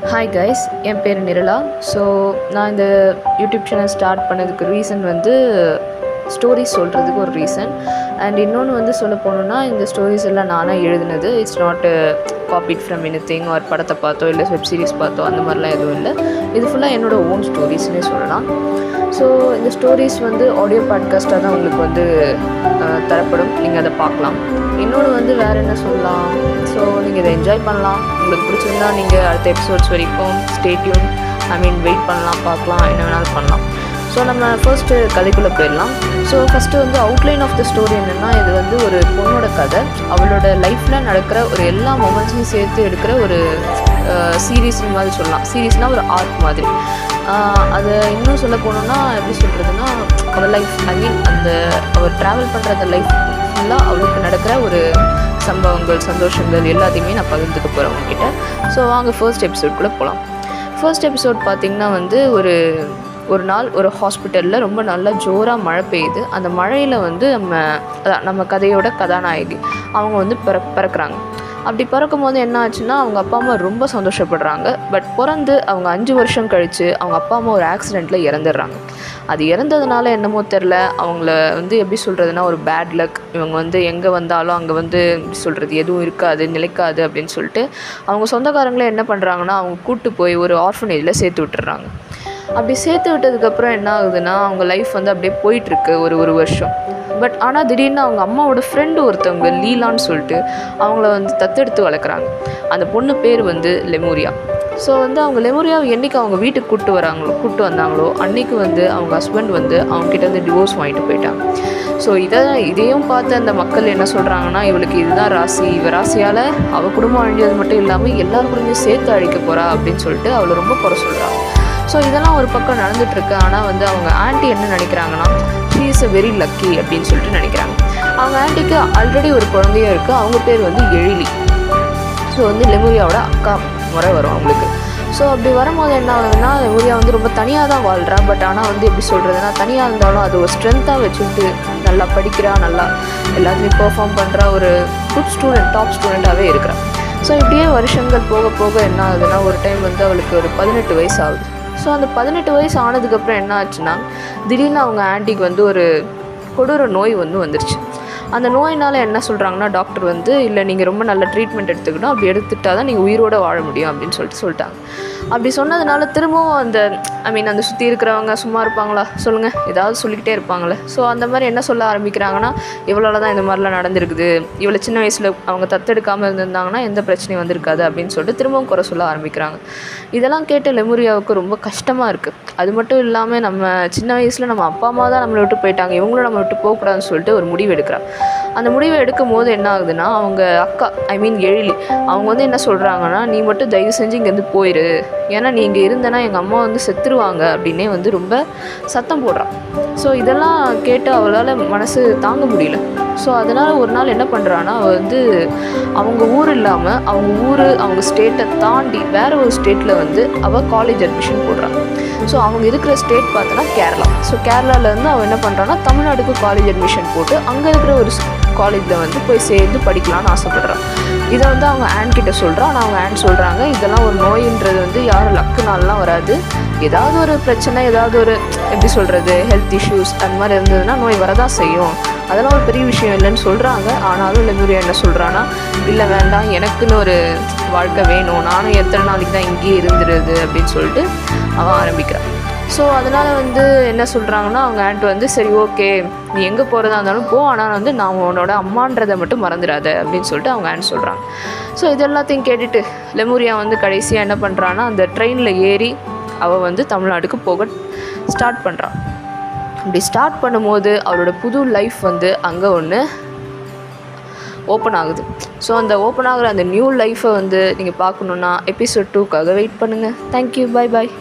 Hi guys, என் பேர் நிரலா. So நான் இந்த யூடியூப் சேனல் ஸ்டார்ட் பண்ணதுக்கு ரீசன் வந்து ஸ்டோரிஸ் சொல்கிறதுக்கு ஒரு ரீசன். அண்ட் இன்னொன்று வந்து சொல்ல போகணுன்னா, இந்த ஸ்டோரிஸ் எல்லாம் நானாக எழுதினது. It's not copied from anything or படத்தை பார்த்தோ இல்லை வெப் சீரிஸ் பார்த்தோ அந்த மாதிரிலாம் எதுவும் இல்லை. இது ஃபுல்லாக என்னோடய ஓன் ஸ்டோரிஸ்னே சொல்லலாம். ஸோ இந்த ஸ்டோரிஸ் வந்து ஆடியோ பாட்காஸ்ட்டாக தான் உங்களுக்கு வந்து தரப்படும். நீங்கள் அதை பார்க்கலாம். இன்னொன்று வந்து வேறு என்ன சொல்லலாம், ஸோ நீங்கள் இதை என்ஜாய் பண்ணலாம். உங்களுக்கு பிடிச்சிருந்தா நீங்கள் அடுத்த எபிசோட்ஸ் வரைக்கும் ஸ்டே டியூன், வெயிட் பண்ணலாம், பார்க்கலாம், என்ன வேணாலும் பண்ணலாம். ஸோ நம்ம ஃபர்ஸ்ட்டு கதைக்குள்ளே போயிடலாம். ஸோ ஃபஸ்ட்டு வந்து அவுட்லைன் ஆஃப் த ஸ்டோரி என்னென்னா, இது வந்து ஒரு பொண்ணோட கதை. அவளோட லைஃப்பில் நடக்கிற ஒரு எல்லா மொமெண்ட்ஸையும் சேர்த்து எடுக்கிற ஒரு சீரீஸ் மாதிரி சொல்லலாம். சீரீஸ்னால் ஒரு ஆர்ட் மாதிரி. அதை இன்னும் சொல்ல போனோன்னா எப்படி சொல்கிறதுனா, அவள் லைஃப் அந்த அவள் ட்ராவல் பண்ணுற அந்த லைஃப் ஃபுல்லாக அவளுக்கு நடக்கிற ஒரு சம்பவங்கள், சந்தோஷங்கள் எல்லாத்தையுமே நான் பகிர்ந்துக்க போகிறேன் உங்ககிட்ட. ஸோ வாங்க ஃபர்ஸ்ட் எபிசோட்குள்ளே போகலாம். ஃபர்ஸ்ட் எபிசோட் பார்த்திங்கன்னா வந்து ஒரு நாள் ஒரு ஹாஸ்பிட்டலில் ரொம்ப நல்லா ஜோராக மழை பெய்யுது. அந்த மழையில் வந்து நம்ம கதையோட கதாநாயகி அவங்க வந்து பிறக்கிறாங்க. அப்படி பிறக்கும் போது என்ன ஆச்சுன்னா, அவங்க அப்பா அம்மா ரொம்ப சந்தோஷப்படுறாங்க. பட் பிறந்து அவங்க 5 வருஷம் கழித்து அவங்க அப்பா அம்மா ஒரு ஆக்சிடெண்ட்டில் இறந்துடுறாங்க. அது இறந்ததுனால என்னமோ தெரில, அவங்கள வந்து எப்படி சொல்கிறதுனா ஒரு பேட் லக். இவங்க வந்து எங்கே வந்தாலும் அங்கே வந்து எப்படி சொல்கிறது எதுவும் இருக்காது, நிலைக்காது அப்படின்னு சொல்லிட்டு அவங்க சொந்தக்காரங்களே என்ன பண்ணுறாங்கன்னா, அவங்க கூப்பிட்டு போய் ஒரு ஆர்ஃபனேஜில் சேர்த்து விட்டுறாங்க. அப்படி சேர்த்து விட்டதுக்கப்புறம் என்ன ஆகுதுன்னா, அவங்க லைஃப் வந்து அப்படியே போயிட்டுருக்கு ஒரு வருஷம். பட் ஆனால் திடீர்னு அவங்க அம்மாவோட ஃப்ரெண்டு ஒருத்தவங்க லீலான்னு சொல்லிட்டு அவங்கள வந்து தத்தெடுத்து வளர்க்குறாங்க. அந்த பொண்ணு பேர் வந்து லெமூரியா. ஸோ வந்து அவங்க லெமூரியாவை என்றைக்கு அவங்க வீட்டுக்கு கூப்பிட்டு வந்தாங்களோ அன்றைக்கி வந்து அவங்க ஹஸ்பண்ட் வந்து அவங்ககிட்ட வந்து டிவோர்ஸ் வாங்கிட்டு போயிட்டாங்க. ஸோ இதையும் பார்த்து அந்த மக்கள் என்ன சொல்கிறாங்கன்னா, இவளுக்கு இதுதான் ராசி, இவ ராசியால் அவள் குடும்பம் அழிஞ்சது மட்டும் இல்லாமல் எல்லார் குடும்பத்தையும் சேர்த்து அழிக்க போகிறா அப்படின்னு சொல்லிட்டு அவளை ரொம்ப குறை சொல்கிறாங்க. ஸோ இதெல்லாம் ஒரு பக்கம் நடந்துகிட்ருக்கு. ஆனால் வந்து அவங்க ஆண்டி என்ன நினைக்கிறாங்கன்னா, she is a very lucky அப்படின்னு சொல்லிட்டு நினைக்கிறாங்க. அவங்க ஆண்டிக்கு ஆல்ரெடி ஒரு குழந்தையும் இருக்குது. அவங்க பேர் வந்து எழிலி. ஸோ வந்து லெமூரியாவோட அக்கா முறை வரும் அவங்களுக்கு. ஸோ அப்படி வரும்போது என்ன ஆகுதுன்னா, லெமூரியா வந்து ரொம்ப தனியாக தான் வாழ்கிறா. பட் ஆனால் வந்து எப்படி சொல்கிறதுனா, தனியாக இருந்தாலும் அது ஒரு ஸ்ட்ரென்த்தாக வச்சுக்கிட்டு நல்லா படிக்கிறா, நல்லா எல்லாத்துலேயும் பெர்ஃபார்ம் பண்ணுறா, ஒரு குட் ஸ்டூடெண்ட், டாப் ஸ்டூடெண்ட்டாகவே இருக்கிறா. ஸோ இப்படியே வருஷங்கள் போக போக என்ன ஆகுதுன்னா, ஒரு டைம் வந்து அவளுக்கு ஒரு 18 வயசு ஆகுது. ஸோ அந்த 18 வயசு ஆனதுக்கப்புறம் என்ன ஆச்சுன்னா, திடீர்னு அவங்க ஆண்டிக்கு வந்து ஒரு கொடூர நோய் வந்துருச்சு. அந்த நோயினால் என்ன சொல்கிறாங்கன்னா, டாக்டர் வந்து இல்லை, நீங்கள் ரொம்ப நல்ல ட்ரீட்மெண்ட் எடுத்துக்கணும், அப்படி எடுத்துக்கிட்டால் தான் நீங்கள் உயிரோடு வாழ முடியும் அப்படின்னு சொல்லிட்டாங்க. அப்படி சொன்னதுனால திரும்பவும் அந்த சுற்றி இருக்கிறவங்க சும்மா இருப்பாங்களா சொல்லுங்கள், ஏதாவது சொல்லிக்கிட்டே இருப்பாங்களே. ஸோ அந்த மாதிரி என்ன சொல்ல ஆரம்பிக்கிறாங்கன்னா, இவளால் தான் இந்த மாதிரிலாம் நடந்திருக்குது, இவளை சின்ன வயசில் அவங்க தத்தெடுக்காமல் இருந்திருந்தாங்கன்னா எந்த பிரச்சனையும் வந்திருக்காது அப்படின்னு சொல்லிட்டு திரும்பவும் குறை சொல்ல ஆரம்பிக்கிறாங்க. இதெல்லாம் கேட்டு லெமூரியாவுக்கு ரொம்ப கஷ்டமாக இருக்குது. அது மட்டும் இல்லாமல் நம்ம சின்ன வயசில் நம்ம அப்பா அம்மா தான் நம்மளை விட்டு போயிட்டாங்க, இவங்களும் நம்ம விட்டு போகக்கூடாதுன்னு சொல்லிட்டு ஒரு முடிவு எடுக்கிறாங்க. அந்த முடிவை எடுக்கும் போது என்ன ஆகுதுன்னா, அவங்க அக்கா எழிலி அவங்க வந்து என்ன சொல்கிறாங்கன்னா, நீ மட்டும் தயவு செஞ்சு இங்கேருந்து போயிரு, ஏன்னா நீ இங்கே இருந்தேன்னா எங்கள் அம்மா வந்து செத்துருவாங்க அப்படின்னே வந்து ரொம்ப சத்தம் போடுறான். ஸோ இதெல்லாம் கேட்டு அவளால் மனசு தாங்க முடியல. ஸோ அதனால் ஒரு நாள் என்ன பண்ணுறான்னா, அவள் வந்து அவங்க ஊர் இல்லாமல் அவங்க ஸ்டேட்டை தாண்டி வேறு ஒரு ஸ்டேட்டில் வந்து அவள் காலேஜ் அட்மிஷன் போடுறான். ஸோ அவங்க இருக்கிற ஸ்டேட் பார்த்தோன்னா கேரளா. ஸோ கேரளாவிலேருந்து அவள் என்ன பண்ணுறான்னா, தமிழ்நாடுக்கு காலேஜ் அட்மிஷன் போட்டு அங்கே இருக்கிற ஒரு காலேஜில் வந்து போய் சேர்ந்து படிக்கலான்னு ஆசைப்பட்றான். இதை வந்து அவங்க ஆண்ட் கிட்ட சொல்கிறான். ஆனால் அவங்க ஆண்ட் சொல்கிறாங்க, இதெல்லாம் ஒரு நோயின்றது வந்து யாரும் லக்குனாலலாம் வராது, ஏதாவது ஒரு பிரச்சனை, ஏதாவது ஒரு எப்படி சொல்கிறது ஹெல்த் இஷ்யூஸ் அந்த மாதிரி இருந்ததுன்னா நோய் வரதான் செய்யும், அதெல்லாம் ஒரு பெரிய விஷயம் இல்லைன்னு சொல்கிறாங்க. ஆனாலும் லெமூரியா என்ன சொல்கிறான்னா, இல்லை வேண்டாம், எனக்குன்னு ஒரு வாழ்க்கை வேணும், நானும் எத்தனை நாளைக்கு தான் இங்கேயே இருந்துருது அப்படின்னு சொல்லிட்டு அவன் ஆரம்பிக்கிறான். ஸோ அதனால் வந்து என்ன சொல்கிறாங்கன்னா, அவங்க ஆண்ட் வந்து சரி ஓகே, நீ எங்கே போகிறதா இருந்தாலும் போ, ஆனால் வந்து நான் உன்னோட அம்மான்றதை மட்டும் மறந்துடாத அப்படின்னு சொல்லிட்டு அவங்க ஆண்ட் சொல்கிறாங்க. ஸோ இது எல்லாத்தையும் கேட்டுட்டு லெமூரியா வந்து கடைசியாக என்ன பண்ணுறான்னா, அந்த ட்ரெயினில் ஏறி அவள் வந்து தமிழ்நாட்டுக்கு போக ஸ்டார்ட் பண்ணுறான். அப்படி ஸ்டார்ட் பண்ணும்போது அவளோட புது லைஃப் வந்து அங்கே ஒன்று ஓப்பன் ஆகுது. ஸோ அந்த ஓப்பன் ஆகிற அந்த நியூ லைஃப்பை வந்து நீங்கள் பார்க்கணுன்னா எபிசோட் 2க்காக வெயிட் பண்ணுங்கள். Thank you, bye bye.